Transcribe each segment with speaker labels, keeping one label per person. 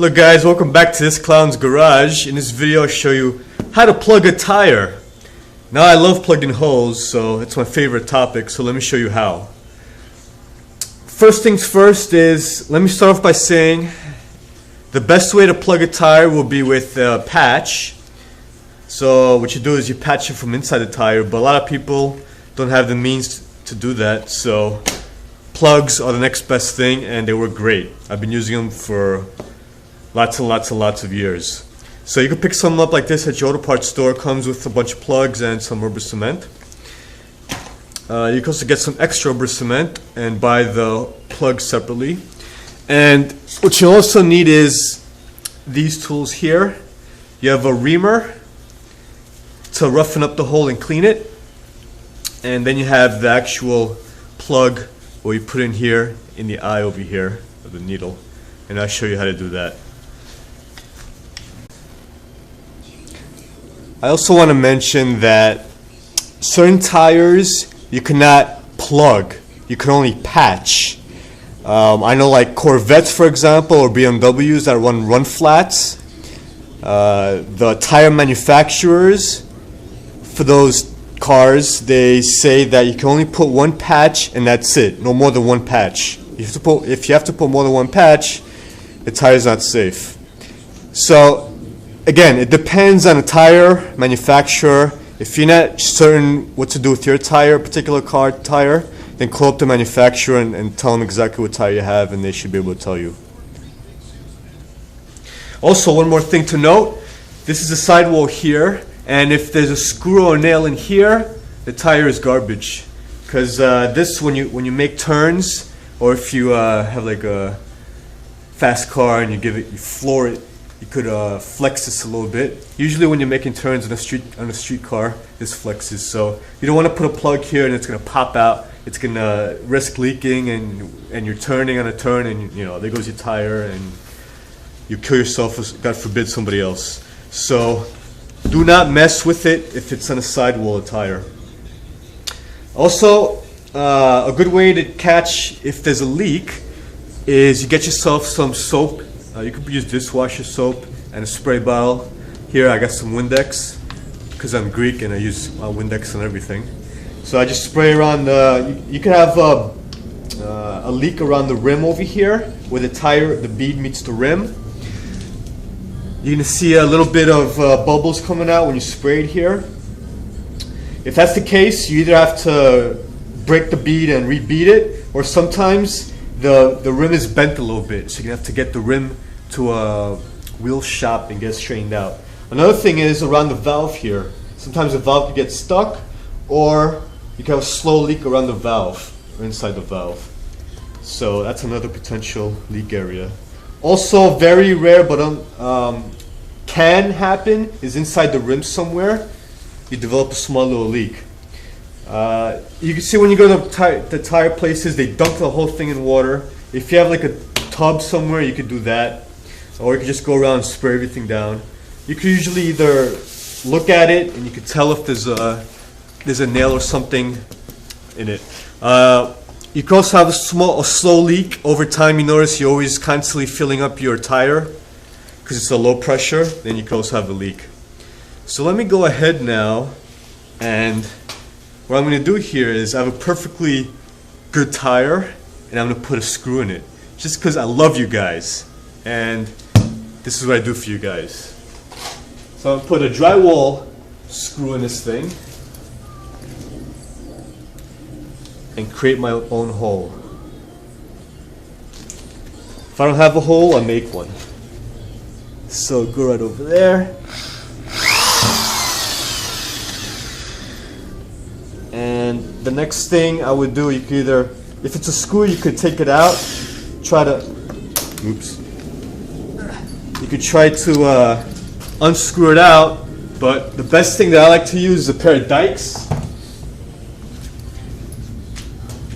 Speaker 1: Look guys, welcome back to this clown's garage. In this video I'll show you how to plug a tire. Now I love plugging holes, so it's my favorite topic, so let me show you how. First things first is, let me start off by saying the best way to plug a tire will be with a patch. So what you do is you patch it from inside the tire, but a lot of people don't have the means to do that, so plugs are the next best thing and they work great. I've been using them for lots and lots of years. So you can pick some up like this at your auto parts store. Comes with a bunch of plugs and some rubber cement. You can also get some extra rubber cement and buy the plugs separately. And what you also need is these tools here. You have a reamer to roughen up the hole and clean it. And then you have the actual plug where you put in here in the eye over here of the needle. And I'll show you how to do that. I also want to mention that certain tires you cannot plug, you can only patch. I know like Corvettes for example, or BMWs that run flats. The tire manufacturers for those cars, they say that you can only put one patch and that's it, no more than one patch. If you have to put more than one patch, the tire is not safe. So again, it depends on the tire manufacturer. If you're not certain what to do with your tire, particular car tire, then call up the manufacturer and tell them exactly what tire you have, and they should be able to tell you. Also, one more thing to note, this is a sidewall here, and if there's a screw or a nail in here, the tire is garbage. Because this, when you make turns, or if you have like a fast car and you floor it, you could flex this a little bit. Usually when you're making turns on a street car, this flexes. So you don't want to put a plug here and it's going to pop out. It's going to risk leaking, and you're turning on a turn, and there goes your tire, and you kill yourself, or God forbid somebody else. So do not mess with it if it's on a sidewall tire. Also, a good way to catch if there's a leak is you get yourself some soap. You could use dishwasher soap and a spray bottle. Here I got some Windex because I'm Greek and I use Windex on everything. So I just spray around you can have a leak around the rim over here where the bead meets the rim. You're going to see a little bit of bubbles coming out when you spray it here. If that's the case, you either have to break the bead and rebead it, or sometimes the rim is bent a little bit, so you're going to have to get the rim to a wheel shop and get straightened out. Another thing is around the valve here. Sometimes the valve can get stuck, or you can have a slow leak around the valve or inside the valve. So that's another potential leak area. Also very rare, but can happen, is inside the rim somewhere. You develop a small little leak. You can see when you go to the tire places, they dump the whole thing in water. If you have like a tub somewhere, you could do that. Or you could just go around and spray everything down. You could usually either look at it and you could tell if there's a nail or something in it. You can also have a slow leak. Over time you notice you're always constantly filling up your tire because it's a low pressure, then you can also have a leak. So let me go ahead now, and what I'm going to do here is I have a perfectly good tire and I'm going to put a screw in it just because I love you guys and this is what I do for you guys. So I'm going to put a drywall screw in this thing and create my own hole. If I don't have a hole, I'll make one. So go right over there. And the next thing I would do, you could either, if it's a screw, you could take it out, you could try to unscrew it out, but the best thing that I like to use is a pair of dikes.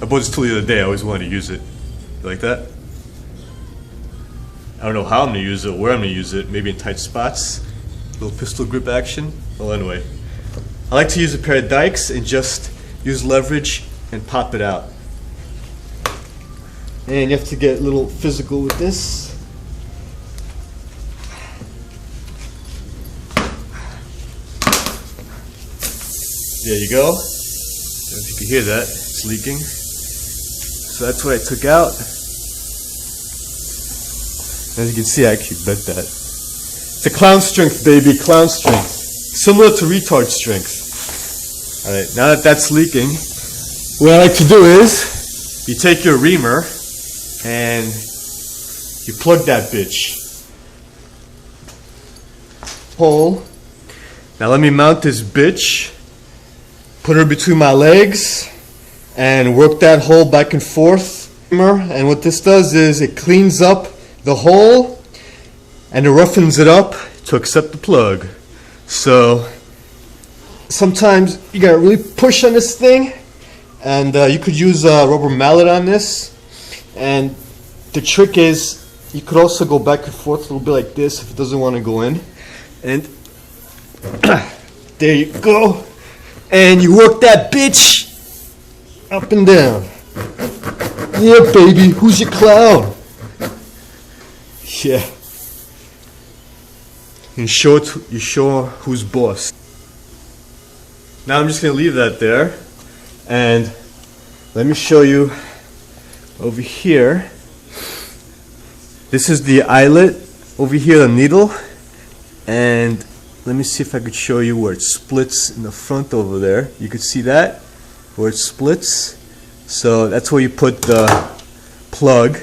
Speaker 1: I bought this tool the other day, I always wanted to use it. You like that? I don't know how I'm going to use it, where I'm going to use it, maybe in tight spots. A little pistol grip action. Well, anyway. I like to use a pair of dikes and just use leverage and pop it out. And you have to get a little physical with this. There you go. I don't know if you can hear that, it's leaking. So that's what I took out. As you can see, I actually bent that. It's a clown strength, baby, clown strength. Similar to retard strength. Alright, now that that's leaking, what I like to do is, you take your reamer and you plug that bitch. Hole. Now let me mount this bitch, put her between my legs, and work that hole back and forth. And what this does is it cleans up the hole and it roughens it up to accept the plug. So sometimes you gotta really push on this thing, and you could use a rubber mallet on this. And the trick is you could also go back and forth a little bit like this if it doesn't want to go in. And there you go. And you work that bitch up and down. Yeah, baby, who's your clown? Yeah. You show who's boss. Now I'm just gonna leave that there, and let me show you over here. This is the eyelet over here, the needle, and let me see if I could show you where it splits in the front over there. You could see that, where it splits. So that's where you put the plug,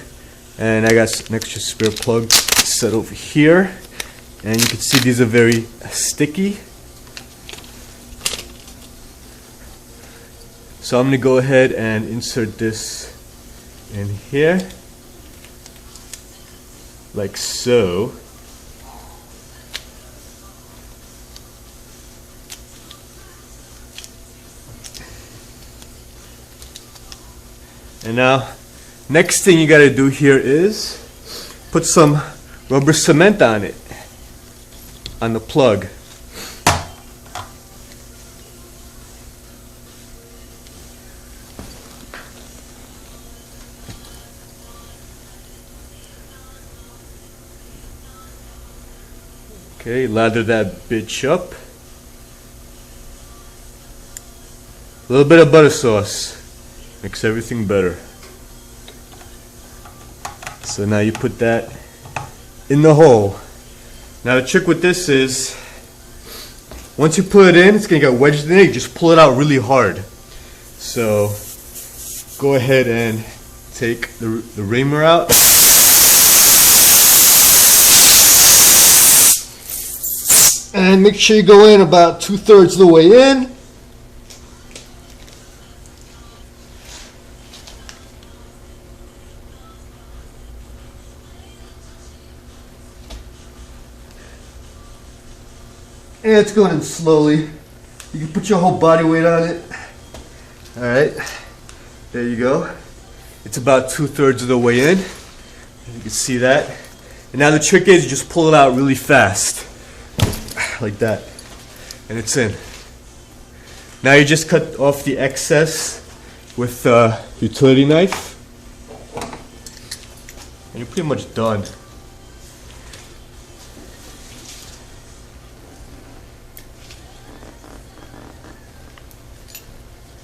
Speaker 1: and I got an extra spare plug set over here, and you can see these are very sticky. So I'm going to go ahead and insert this in here, like so. And now, next thing you got to do here is put some rubber cement on it, on the plug. Okay, lather that bitch up. A little bit of butter sauce makes everything better. So now you put that in the hole. Now the trick with this is, once you put it in, it's gonna get wedged in it. You just pull it out really hard. So go ahead and take the reamer out. And make sure you go in about 2/3 of the way in. And it's going in slowly. You can put your whole body weight on it. Alright, there you go. It's about 2/3 of the way in. You can see that. And now the trick is you just pull it out really fast. Like that. And it's in. Now you just cut off the excess with a utility knife. And you're pretty much done.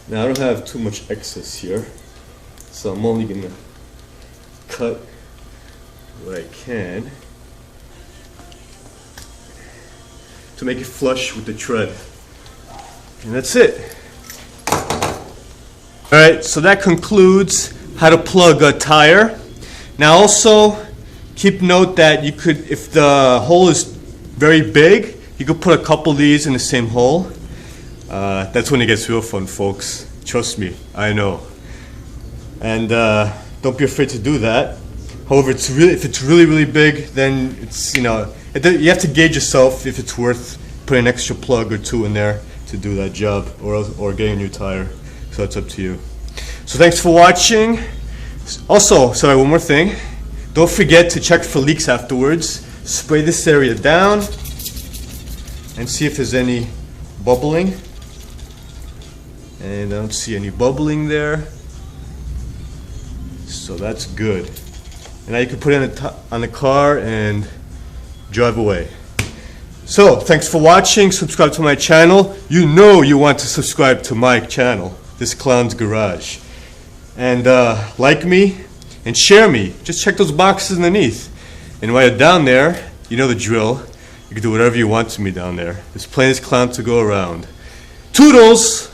Speaker 1: Now I don't have too much excess here, so I'm only gonna cut what I can to make it flush with the tread. And that's it. Alright, so that concludes how to plug a tire. Now also, keep note that you could, if the hole is very big, you could put a couple of these in the same hole. That's when it gets real fun, folks. Trust me, I know. And don't be afraid to do that. However, if it's really big, then it's, you know, you have to gauge yourself if it's worth putting an extra plug or two in there to do that job, or getting a new tire. So it's up to you. So thanks for watching. Also, sorry, one more thing. Don't forget to check for leaks afterwards. Spray this area down and see if there's any bubbling. And I don't see any bubbling there. So that's good. And now you can put it on the car and drive away. So, thanks for watching. Subscribe to my channel. You know you want to subscribe to my channel, This Clown's Garage. And like me and share me. Just check those boxes underneath. And while you're down there, you know the drill. You can do whatever you want to me down there. There's plenty of clown to go around. Toodles!